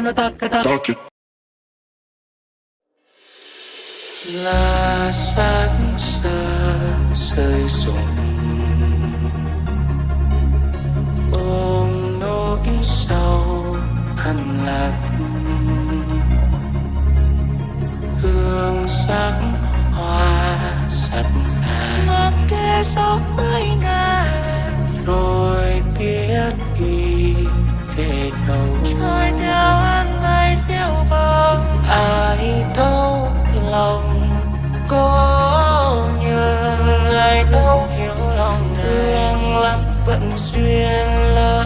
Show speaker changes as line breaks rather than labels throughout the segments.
mano tacca tacca.
Là sáng sơ rơi rụng, ôm nỗi sầu thầm lặng, hương sắc hoa sập hàng mặc kệ gió mây ngàn, rồi biết đi về đâu. Trôi theo áng mây phiêu bồng, ai thấu lòng có nhớ, ai đâu hiểu lòng thương lắm vẫn duyên lỡ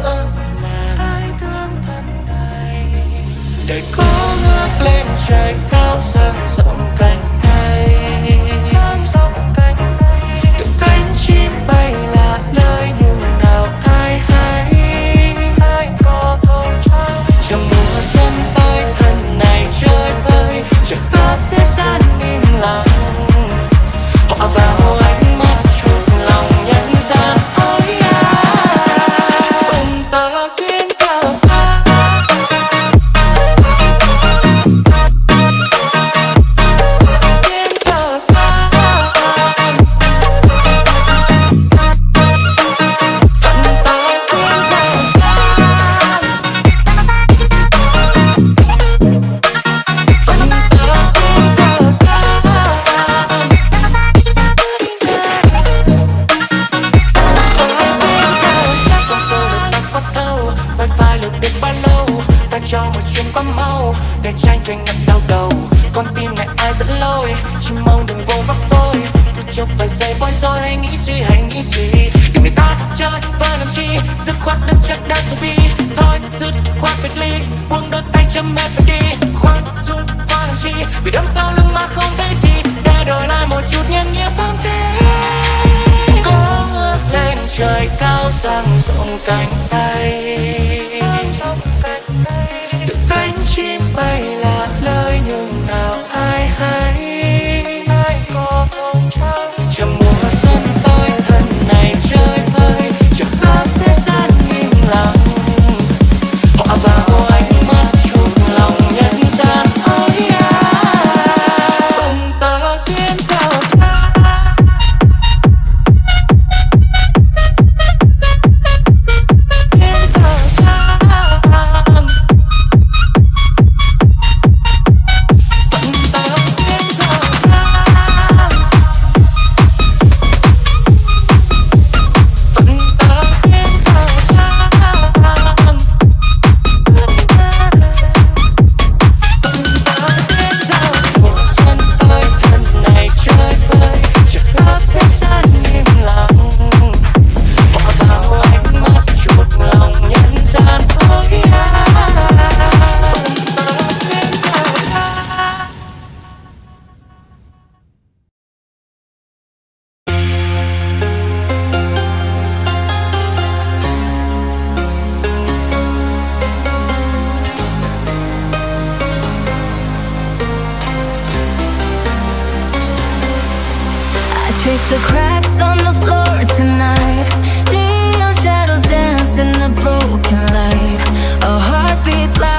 làng. Ai thương thân này để có ngước lên trời cao dang rộng cánh tay, từ cánh chim bay là lời nhưng nào ai hay. Ai có thấu trao chờ mùa xuân tới thân này chơi vơi, chờ khắp thế gian im lặng. Họ vào ánh mắt chuột lòng nhân gian ôi à, phần tơ duyên sao xa. Duyên sao xa, phần tơ duyên sao xa. Phần tơ duyên sao xa. Sông sâu được ta có thâu, vai vai lượt được bao lâu. Ta cho một chuyến quá mau để tranh truyền ngập đau đầu. Con tim này ai dẫn lối, chỉ mong đừng vô vấp tôi. Tôi chưa phải giây bối rối hay nghĩ suy. Đừng để ta chơi và làm chi, dứt khoát đất chất đã rồi đi. Thôi dứt khoát biệt ly, buông đôi tay chấm mệt và đi. Khoan dung qua làm chi, vì đâm sau lưng mà không thấy gì. Để đổi lại một chút nhân nghĩa phong thế. Có ngước lên trời cao dang rộng cánh tay, từ cánh chim bay là lời nhưng nào ai hay. Ai có thấu trao chờ mùa xuân tới thân này chơi vơi, chờ khắp thế gian im lặng. Họ vào ánh mắt chuột lòng nhân gian ôi à, phần tơ duyên sao xa. Duyên sao xa, phần tơ duyên sao xa. Phần tơ duyên sao xa. Mùa xuân tới thân này chơi vơi, chờ khắp thế gian im lặng. Họ vào ánh mắt chuột lòng nhân gian ôi à, phần tơ duyên sao xa.
I trace the cracks on the floor tonight. Neon shadows dance in the broken light. A heartbeat fly